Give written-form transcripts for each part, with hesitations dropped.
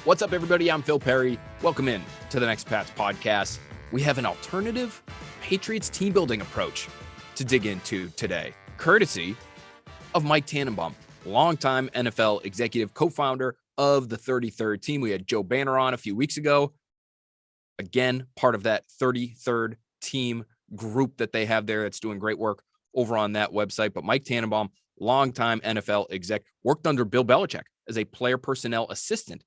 What's up, everybody? I'm Phil Perry. Welcome in to the Next Pats podcast. We have an alternative Patriots team building approach to dig into today, courtesy of Mike Tannenbaum, longtime NFL executive, co-founder of the 33rd team. We had Joe Banner on a few weeks ago. Again, part of that 33rd team group that they have there that's doing great work over on that website. But Mike Tannenbaum, longtime NFL exec, worked under Bill Belichick as a player personnel assistant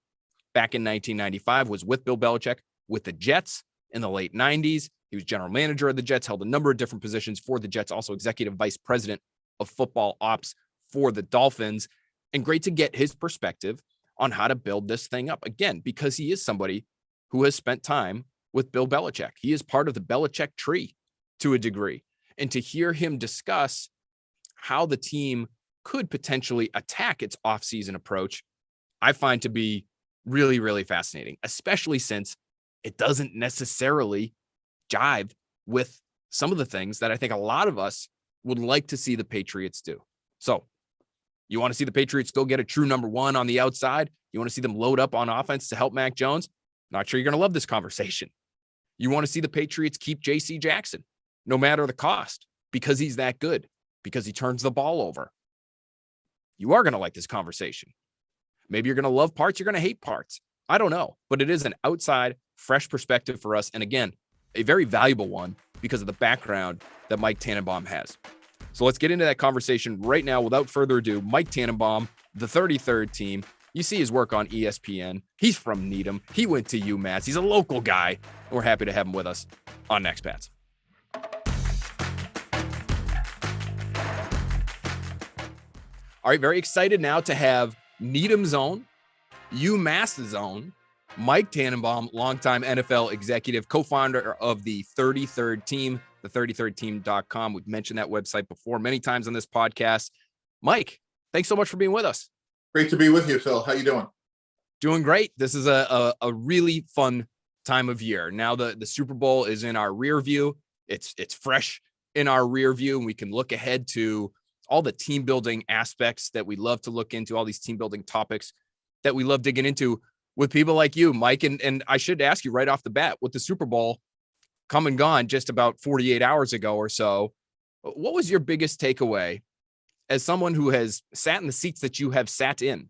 back in 1995, was with Bill Belichick with the Jets in the late 90s. He was general manager of the Jets, held a number of different positions for the Jets, also executive vice president of football ops for the Dolphins. And great to get his perspective on how to build this thing up. Again, because he is somebody who has spent time with Bill Belichick. He is part of the Belichick tree to a degree. And to hear him discuss how the team could potentially attack its offseason approach, I find to be really, really fascinating, especially since it doesn't necessarily jive with some of the things that I think a lot of us would like to see the Patriots do. So you want to see the Patriots go get a true number one on the outside? You want to see them load up on offense to help Mac Jones? Not sure you're going to love this conversation. You want to see the Patriots keep J.C. Jackson, no matter the cost, because he's that good, because he turns the ball over. You are going to like this conversation. Maybe you're going to love parts, you're going to hate parts. I don't know, but it is an outside, fresh perspective for us. And again, a very valuable one because of the background that Mike Tannenbaum has. So let's get into that conversation right now. Without further ado, Mike Tannenbaum, the 33rd team. You see his work on ESPN. He's from Needham. He went to UMass. He's a local guy. And we're happy to have him with us on Next Pats. All right, very excited now to have Needham's own, UMass's own, Mike Tannenbaum, longtime NFL executive, co-founder of the 33rd team, the33rdteam.com. We've mentioned that website before many times on this podcast. Mike, thanks so much for being with us. Great to be with you, Phil. How you doing? Doing great. This is a really fun time of year. Now the Super Bowl is in our rear view. It's fresh in our rear view, and we can look ahead to all the team building aspects that we love to look into, all these team building topics that we love digging into with people like you, Mike. And I should ask you right off the bat, with the Super Bowl come and gone just about 48 hours ago or so, what was your biggest takeaway as someone who has sat in the seats that you have sat in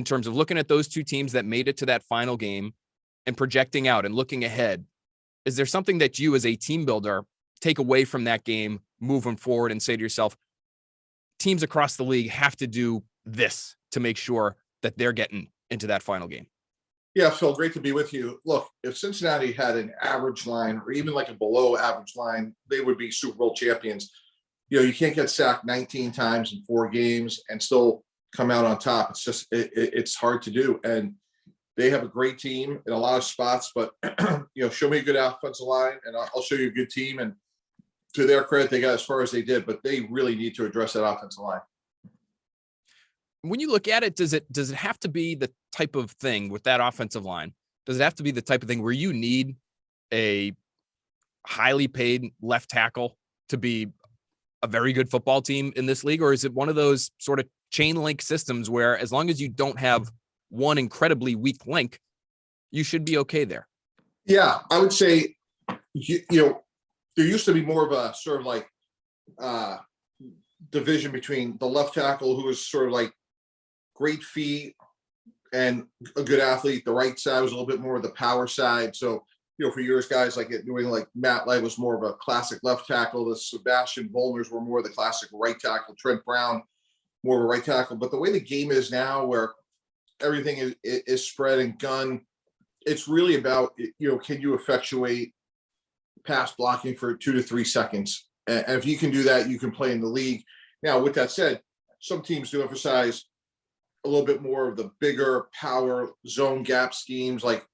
terms of looking at those two teams that made it to that final game and projecting out and looking ahead? Is there something that you as a team builder take away from that game moving forward and say to yourself, teams across the league have to do this to make sure that they're getting into that final game? Yeah, Phil, great to be with you. Look, if Cincinnati had an average line or even like a below average line, they would be Super Bowl champions. You know, you can't get sacked 19 times in 4 games and still come out on top. It's just, it's hard to do. And they have a great team in a lot of spots, but, show me a good offensive line and I'll show you a good team. And to their credit, they got as far as they did, but they really need to address that offensive line. When you look at it, does it have to be the type of thing with that offensive line? Does it have to be the type of thing where you need a highly paid left tackle to be a very good football team in this league? Or is it one of those sort of chain link systems where as long as you don't have one incredibly weak link, you should be okay there? Yeah, I would say, there used to be more of a sort of like division between the left tackle, who was sort of like great feet and a good athlete. The right side was a little bit more of the power side. So, for years, guys like New England, like Matt Light was more of a classic left tackle. The Sebastian Vollmers were more of the classic right tackle. Trent Brown, more of a right tackle. But the way the game is now, where everything is spread and gun, it's really about, can you effectuate pass blocking for 2 to 3 seconds? And if you can do that, you can play in the league. Now, with that said, some teams do emphasize a little bit more of the bigger power zone gap schemes, like,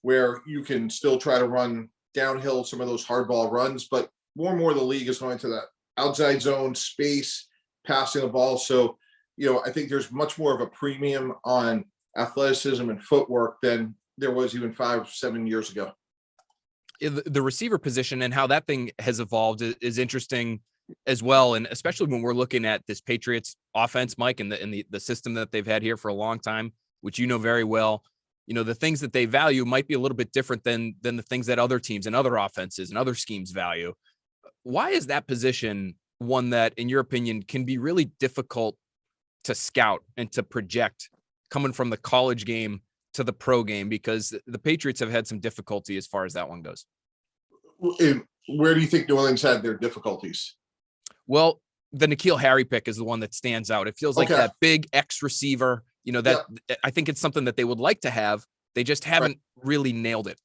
where you can still try to run downhill some of those hardball runs, but more and more the league is going to that outside zone space, passing the ball. So, I think there's much more of a premium on athleticism and footwork than there was even 5-7 years ago. The receiver position and how that thing has evolved is interesting as well. And especially when we're looking at this Patriots offense, Mike, and the system that they've had here for a long time, which you know very well, the things that they value might be a little bit different than the things that other teams and other offenses and other schemes value. Why is that position one that, in your opinion, can be really difficult to scout and to project coming from the college game to the pro game? Because the Patriots have had some difficulty as far as that one goes. Where do you think New Orleans had their difficulties? Well, the N'Keal Harry pick is the one that stands out. It feels like that big X receiver, I think it's something that they would like to have. They just haven't really nailed it.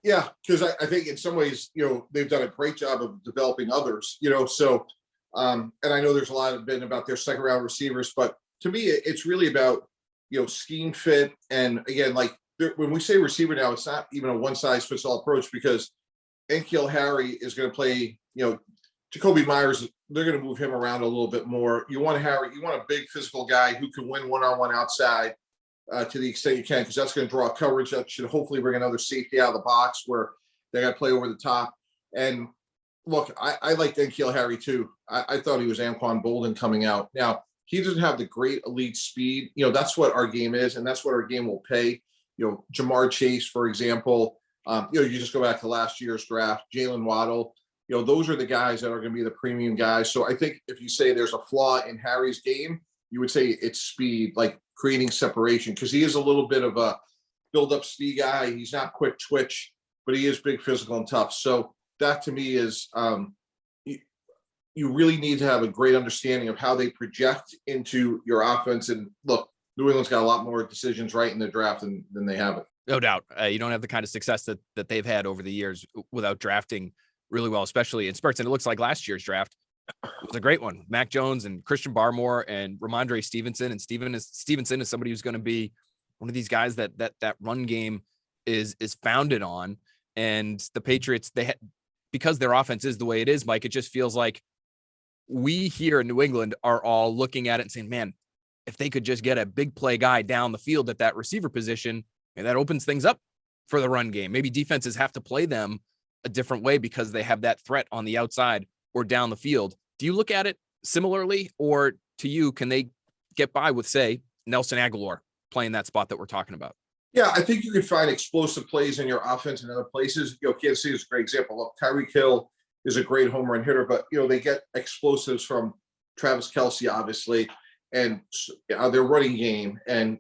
Yeah, because I think in some ways, they've done a great job of developing others, so, and I know there's a lot been about their second round receivers, but to me, it's really about, scheme fit. And again, like when we say receiver now, it's not even a one size fits all approach, because N'Keal Harry is going to play, Jacoby Myers, they're going to move him around a little bit more. You want a big physical guy who can win one-on-one outside to the extent you can, because that's going to draw coverage. That should hopefully bring another safety out of the box where they got to play over the top. And look, I liked N'Keal Harry too. I thought he was Anquan Bolden coming out. Now, he doesn't have the great elite speed. That's what our game is, and that's what our game will pay. Jamar Chase, for example, you just go back to last year's draft, Jalen Waddle, those are the guys that are going to be the premium guys. So I think if you say there's a flaw in Harry's game, you would say it's speed, like creating separation, because he is a little bit of a build-up speed guy. He's not quick twitch, but he is big, physical, and tough. So that to me is you really need to have a great understanding of how they project into your offense. And look, New England's got a lot more decisions right in the draft than they haven't. No doubt. You don't have the kind of success that they've had over the years without drafting really well, especially in spurts. And it looks like last year's draft was a great one. Mac Jones and Christian Barmore and Ramondre Stevenson. And Stevenson is somebody who's going to be one of these guys that run game is founded on. And the Patriots, because their offense is the way it is, Mike, it just feels like we here in New England are all looking at it and saying, man, if they could just get a big play guy down the field at that receiver position, and that opens things up for the run game. Maybe defenses have to play them a different way because they have that threat on the outside or down the field. Do you look at it similarly, or to you, can they get by with, say, Nelson Aguilar playing that spot that we're talking about? Yeah, I think you can find explosive plays in your offense in other places. Kansas City is a great example. Look, Tyreek Hill is a great home run hitter, but they get explosives from Travis Kelce, obviously, and their running game, and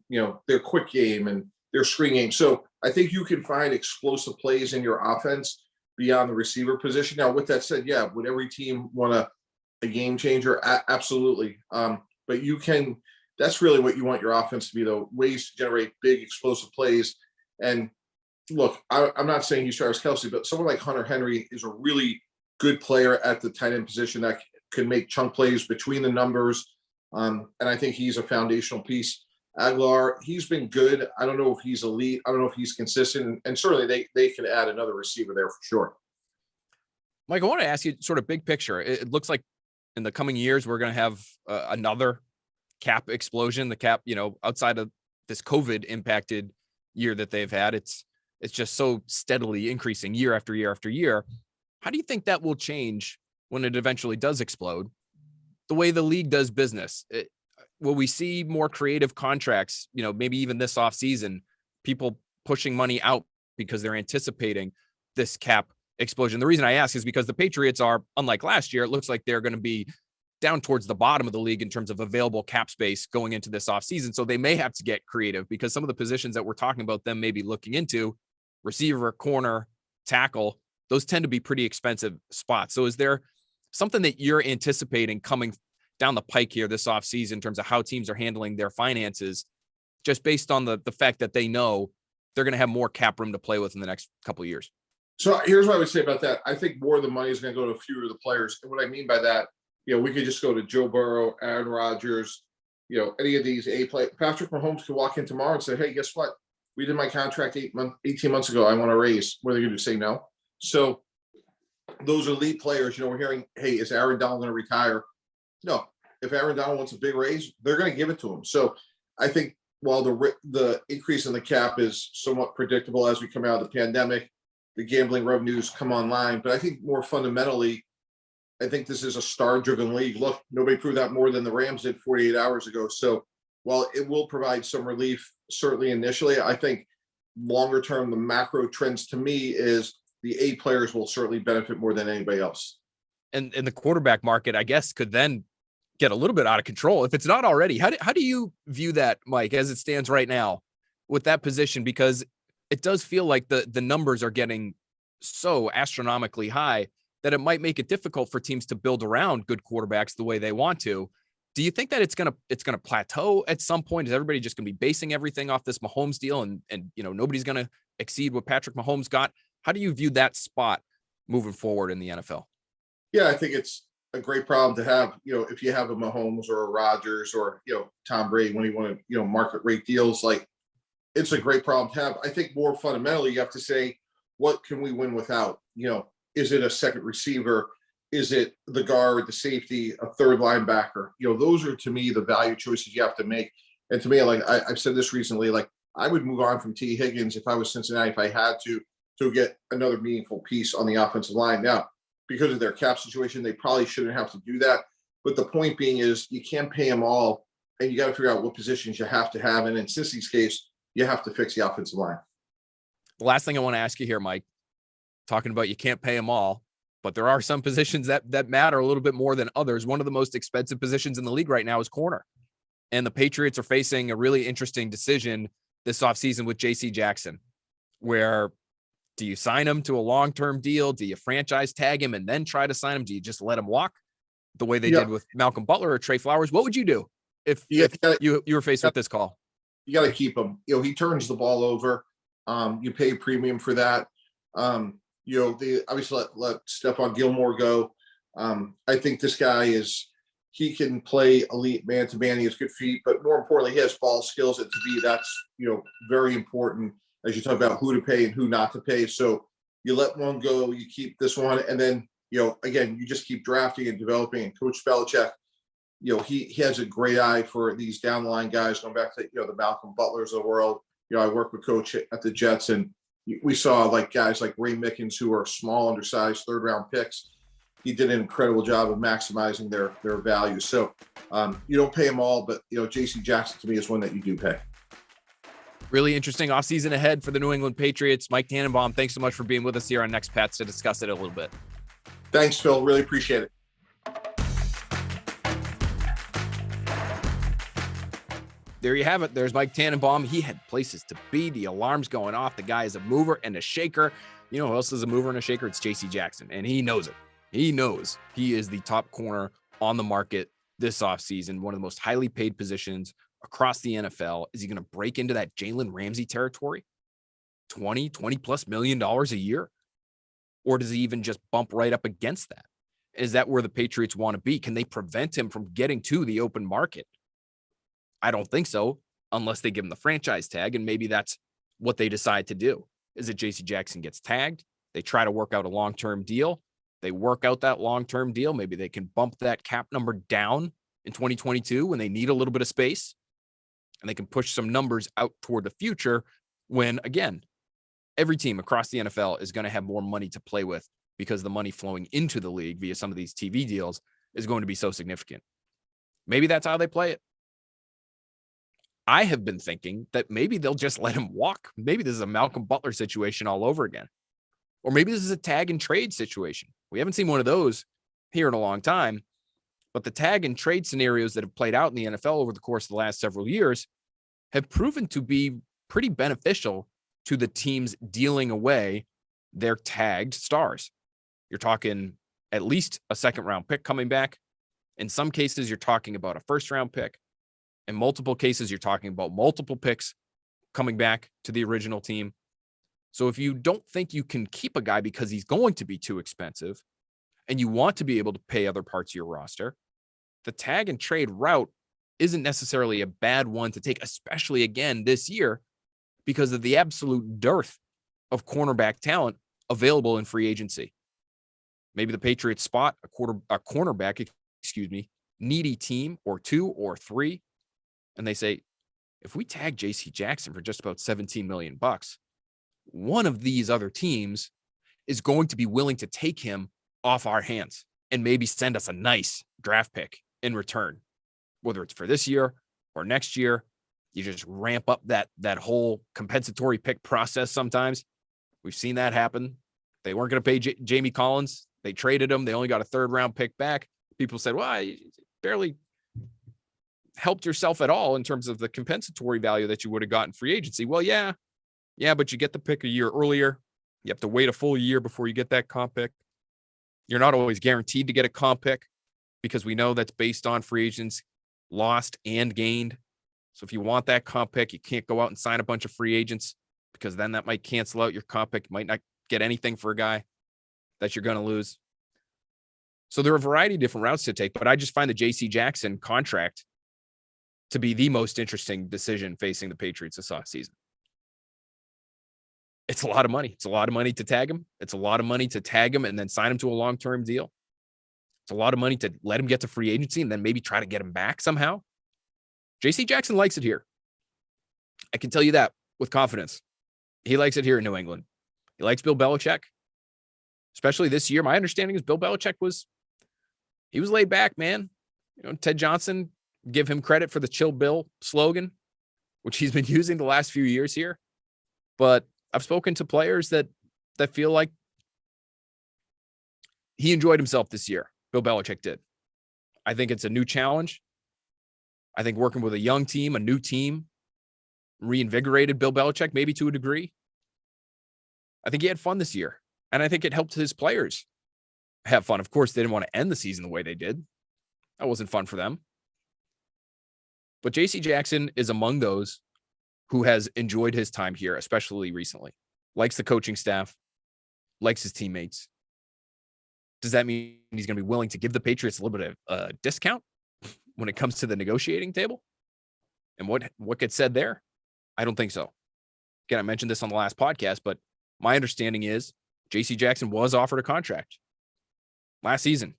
their quick game, and their screen game. So I think you can find explosive plays in your offense beyond the receiver position. Now, with that said, yeah, would every team want a game changer? Absolutely. But you can. That's really what you want your offense to be, though. Ways to generate big explosive plays. And look, I'm not saying he's Travis Kelce, but someone like Hunter Henry is a really good player at the tight end position that can make chunk plays between the numbers. And I think he's a foundational piece. Aguilar, he's been good. I don't know if he's elite. I don't know if he's consistent. And certainly they could add another receiver there for sure. Mike, I want to ask you sort of big picture. It looks like in the coming years, we're going to have another cap explosion. The cap, outside of this COVID impacted year that they've had, it's just so steadily increasing year after year after year. How do you think that will change when it eventually does explode? The way the league does business, will we see more creative contracts? Maybe even this offseason, people pushing money out because they're anticipating this cap explosion. The reason I ask is because the Patriots are, unlike last year, it looks like they're going to be down towards the bottom of the league in terms of available cap space going into this offseason. So they may have to get creative, because some of the positions that we're talking about them maybe looking into, receiver, corner, tackle, those tend to be pretty expensive spots. So is there something that you're anticipating coming down the pike here this offseason in terms of how teams are handling their finances, just based on the fact that they know they're going to have more cap room to play with in the next couple of years? So here's what I would say about that. I think more of the money is going to go to fewer of the players. And what I mean by that, we could just go to Joe Burrow, Aaron Rodgers, any of these A-play. Patrick Mahomes could walk in tomorrow and say, hey, guess what? We did my contract 18 months ago. I want to raise. What are they going to say? No. So those elite players, we're hearing, hey, is Aaron Donald going to retire? No. If Aaron Donald wants a big raise, they're going to give it to him. So I think while the increase in the cap is somewhat predictable as we come out of the pandemic, the gambling revenues come online. But I think more fundamentally, I think this is a star-driven league. Look, nobody proved that more than the Rams did 48 hours ago. So while it will provide some relief, certainly initially, I think longer term, the macro trends to me is the A players will certainly benefit more than anybody else. And the quarterback market, I guess, could then get a little bit out of control if it's not already. How do you view that, Mike, as it stands right now with that position? Because it does feel like the numbers are getting so astronomically high that it might make it difficult for teams to build around good quarterbacks the way they want to. Do you think that it's gonna plateau at some point? Is everybody just gonna be basing everything off this Mahomes deal, and nobody's gonna exceed what Patrick Mahomes got? How do you view that spot moving forward in the NFL? Yeah, I think it's a great problem to have. If you have a Mahomes or a Rodgers or Tom Brady when you want to market rate deals, like it's a great problem to have. I think more fundamentally, you have to say, what can we win without? Is it a second receiver? Is it the guard, the safety, a third linebacker? Those are to me the value choices you have to make. And to me, like I've said this recently, like I would move on from T. Higgins if I was Cincinnati, if I had to get another meaningful piece on the offensive line. Now, because of their cap situation, they probably shouldn't have to do that. But the point being is you can't pay them all, and you got to figure out what positions you have to have. And in Cincy's case, you have to fix the offensive line. The last thing I want to ask you here, Mike, talking about you can't pay them all, but there are some positions that matter a little bit more than others. One of the most expensive positions in the league right now is corner. And the Patriots are facing a really interesting decision this offseason with J.C. Jackson, where do you sign him to a long-term deal? Do you franchise tag him and then try to sign him? Do you just let him walk the way they did with Malcolm Butler or Trey Flowers? What would you do if you were faced with this call? You got to keep him. He turns the ball over. You pay a premium for that. They obviously let Stephon Gilmore go. I think this guy he can play elite man-to-man. He has good feet, but more importantly, he has ball skills. And to me, that's, very important as you talk about who to pay and who not to pay. So you let one go, you keep this one. And then, again, you just keep drafting and developing. And Coach Belichick, he has a great eye for these down the line guys, going back to, the Malcolm Butlers of the world. I work with Coach at the Jets, and we saw like guys like Ray Mickens, who are small, undersized, third round picks. He did an incredible job of maximizing their value. So you don't pay them all, but J.C. Jackson to me is one that you do pay. Really interesting offseason ahead for the New England Patriots. Mike Tannenbaum, thanks so much for being with us here on Next Pats to discuss it a little bit. Thanks, Phil. Really appreciate it. There you have it. There's Mike Tannenbaum. He had places to be. The alarm's going off. The guy is a mover and a shaker. You know who else is a mover and a shaker? It's J.C. Jackson, and he knows it. He knows he is the top corner on the market this offseason, one of the most highly paid positions across the NFL. Is he going to break into that Jalen Ramsey territory? $20 plus million a year? Or does he even just bump right up against that? Is that where the Patriots want to be? Can they prevent him from getting to the open market? I don't think so, unless they give him the franchise tag, and maybe that's what they decide to do. Is it J.C. Jackson gets tagged? They try to work out a long-term deal. They work out that long-term deal. Maybe they can bump that cap number down in 2022 when they need a little bit of space, and they can push some numbers out toward the future when, again, every team across the NFL is going to have more money to play with because the money flowing into the league via some of these TV deals is going to be so significant. Maybe that's how they play it. I have been thinking that maybe they'll just let him walk. Maybe this is a Malcolm Butler situation all over again. Or maybe this is a tag and trade situation. We haven't seen one of those here in a long time, but the tag and trade scenarios that have played out in the NFL over the course of the last several years have proven to be pretty beneficial to the teams dealing away their tagged stars. You're talking at least a second round pick coming back. In some cases, you're talking about a first round pick. In multiple cases, you're talking about multiple picks coming back to the original team. So if you don't think you can keep a guy because he's going to be too expensive and you want to be able to pay other parts of your roster, the tag and trade route isn't necessarily a bad one to take, especially again this year because of the absolute dearth of cornerback talent available in free agency. Maybe the Patriots spot a cornerback, needy team or two or three. And they say, if we tag J.C. Jackson for just about $17 million, one of these other teams is going to be willing to take him off our hands and maybe send us a nice draft pick in return, whether it's for this year or next year. You just ramp up that whole compensatory pick process sometimes. We've seen that happen. They weren't going to pay Jamie Collins. They traded him. They only got a 3rd-round pick back. People said, well, you barely helped yourself at all in terms of the compensatory value that you would have gotten free agency. Well, yeah, but you get the pick a year earlier. You have to wait a full year before you get that comp pick. You're not always guaranteed to get a comp pick because we know that's based on free agents lost and gained. So if you want that comp pick, you can't go out and sign a bunch of free agents because then that might cancel out your comp pick. You might not get anything for a guy that you're going to lose. So there are a variety of different routes to take, but I just find the J.C. Jackson contract to be the most interesting decision facing the Patriots this offseason. It's a lot of money. It's a lot of money to tag him. It's a lot of money to tag him and then sign him to a long-term deal. It's a lot of money to let him get to free agency and then maybe try to get him back somehow. J.C. Jackson likes it here. I can tell you that with confidence. He likes it here in New England. He likes Bill Belichick, especially this year. My understanding is Bill Belichick was laid back, man. Ted Johnson, give him credit for the Chill Bill slogan, which he's been using the last few years here. But I've spoken to players that feel like he enjoyed himself this year. Bill Belichick did. I think it's a new challenge. I think working with a young team, a new team, reinvigorated Bill Belichick, maybe to a degree. I think he had fun this year. And I think it helped his players have fun. Of course, they didn't want to end the season the way they did. That wasn't fun for them. But J.C. Jackson is among those who has enjoyed his time here, especially recently. Likes the coaching staff, likes his teammates. Does that mean he's going to be willing to give the Patriots a little bit of a discount when it comes to the negotiating table? And what gets said there? I don't think so. Again, I mentioned this on the last podcast, but my understanding is J.C. Jackson was offered a contract last season,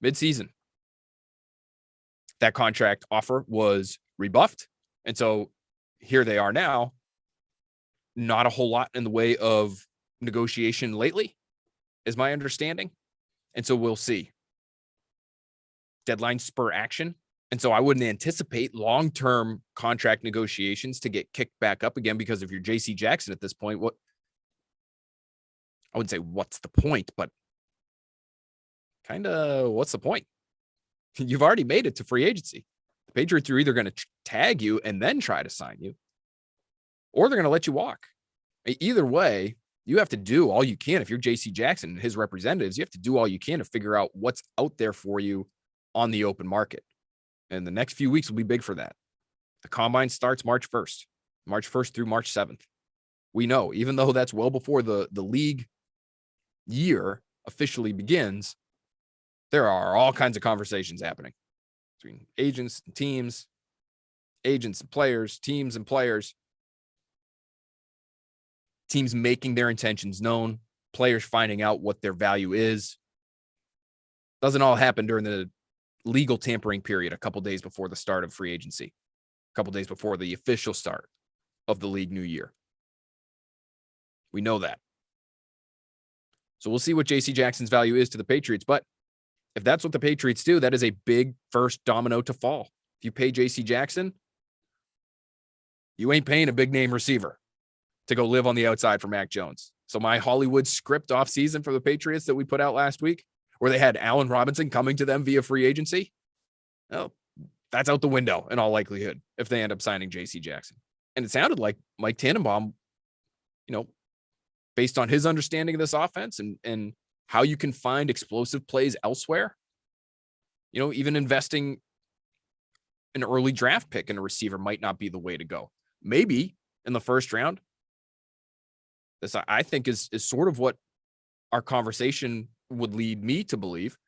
mid-season. That contract offer was rebuffed. And so here they are now. Not a whole lot in the way of negotiation lately, is my understanding. And so we'll see. Deadline spur action. And so I wouldn't anticipate long-term contract negotiations to get kicked back up again because if you're J.C. Jackson at this point, I wouldn't say what's the point, but kind of what's the point? You've already made it to free agency. The Patriots are either going to tag you and then try to sign you, or they're going to let you walk. Either way, you have to do all you can. If you're J.C. Jackson and his representatives, you have to do all you can to figure out what's out there for you on the open market. And the next few weeks will be big for that. The combine starts March 1st through March 7th. We know, even though that's well before the league year officially begins, there are all kinds of conversations happening between agents and teams, agents and players, teams and players, teams making their intentions known, players finding out what their value is. Doesn't all happen during the legal tampering period a couple days before the start of free agency, a couple days before the official start of the league new year. We know that. So we'll see what J.C. Jackson's value is to the Patriots. But if that's what the Patriots do, that is a big first domino to fall. If you pay J.C. Jackson, you ain't paying a big name receiver to go live on the outside for Mac Jones. So my Hollywood script offseason for the Patriots that we put out last week, where they had Allen Robinson coming to them via free agency, well, that's out the window in all likelihood if they end up signing J.C. Jackson. And it sounded like Mike Tannenbaum, based on his understanding of this offense and how you can find explosive plays elsewhere, even investing an early draft pick in a receiver might not be the way to go. Maybe in the first round. This, I think, is sort of what our conversation would lead me to believe.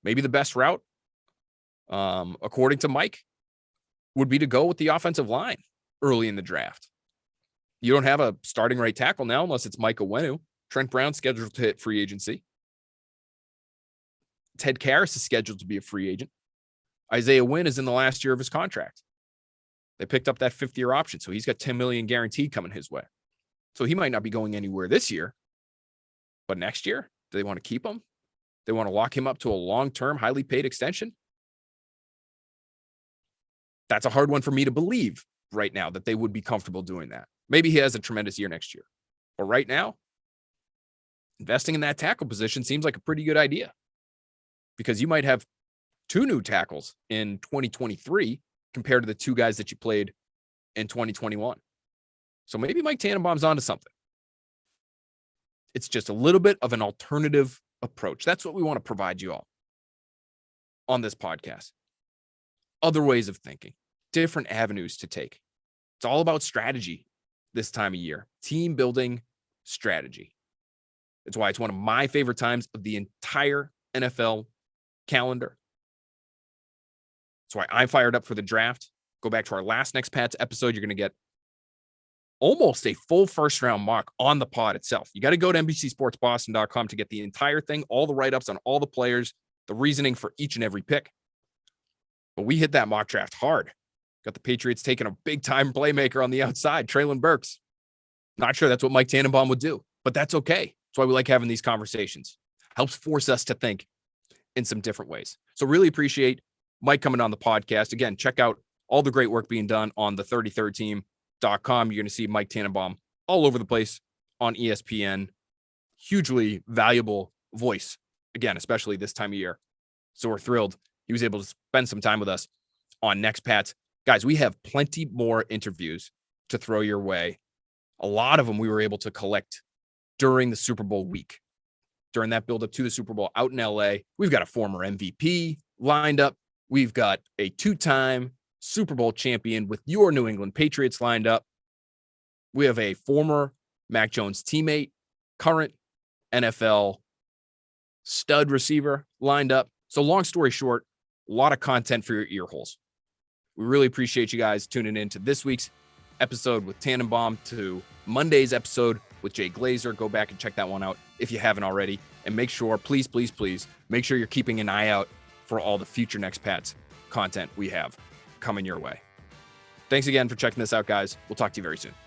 Maybe the best route, according to Mike, would be to go with the offensive line early in the draft. You don't have a starting right tackle now unless it's Mike Owenu. Trent Brown scheduled to hit free agency. Ted Karras is scheduled to be a free agent. Isaiah Wynn is in the last year of his contract. They picked up that fifth-year option, so he's got $10 million guaranteed coming his way. So he might not be going anywhere this year, but next year, do they want to keep him? They want to lock him up to a long-term, highly paid extension? That's a hard one for me to believe right now that they would be comfortable doing that. Maybe he has a tremendous year next year. But right now, investing in that tackle position seems like a pretty good idea because you might have 2 new tackles in 2023 compared to the 2 guys that you played in 2021. So maybe Mike Tannenbaum's onto something. It's just a little bit of an alternative approach. That's what we want to provide you all on this podcast. Other ways of thinking, different avenues to take. It's all about strategy this time of year, team building strategy. That's why it's one of my favorite times of the entire NFL calendar. That's why I'm fired up for the draft. Go back to our last Next Pats episode. You're going to get almost a full first round mock on the pod itself. You got to go to NBCSportsBoston.com to get the entire thing, all the write-ups on all the players, the reasoning for each and every pick. But we hit that mock draft hard. Got the Patriots taking a big-time playmaker on the outside, Treylon Burks. Not sure that's what Mike Tannenbaum would do, but that's okay. That's why we like having these conversations. Helps force us to think in some different ways. So really appreciate Mike coming on the podcast. Again, check out all the great work being done on the 33rdteam.com. You're going to see Mike Tannenbaum all over the place on ESPN. Hugely valuable voice, again, especially this time of year. So we're thrilled he was able to spend some time with us on Next Pats. Guys, we have plenty more interviews to throw your way. A lot of them we were able to collect during the Super Bowl week. During that build-up to the Super Bowl out in LA, we've got a former MVP lined up. We've got a 2-time Super Bowl champion with your New England Patriots lined up. We have a former Mac Jones teammate, current NFL stud receiver lined up. So long story short, a lot of content for your ear holes. We really appreciate you guys tuning in to this week's episode with Tannenbaum, to Monday's episode with Jay Glazer. Go back and check that one out if you haven't already. And make sure, please, make sure you're keeping an eye out for all the future Next Pats content we have coming your way. Thanks again for checking this out, guys. We'll talk to you very soon.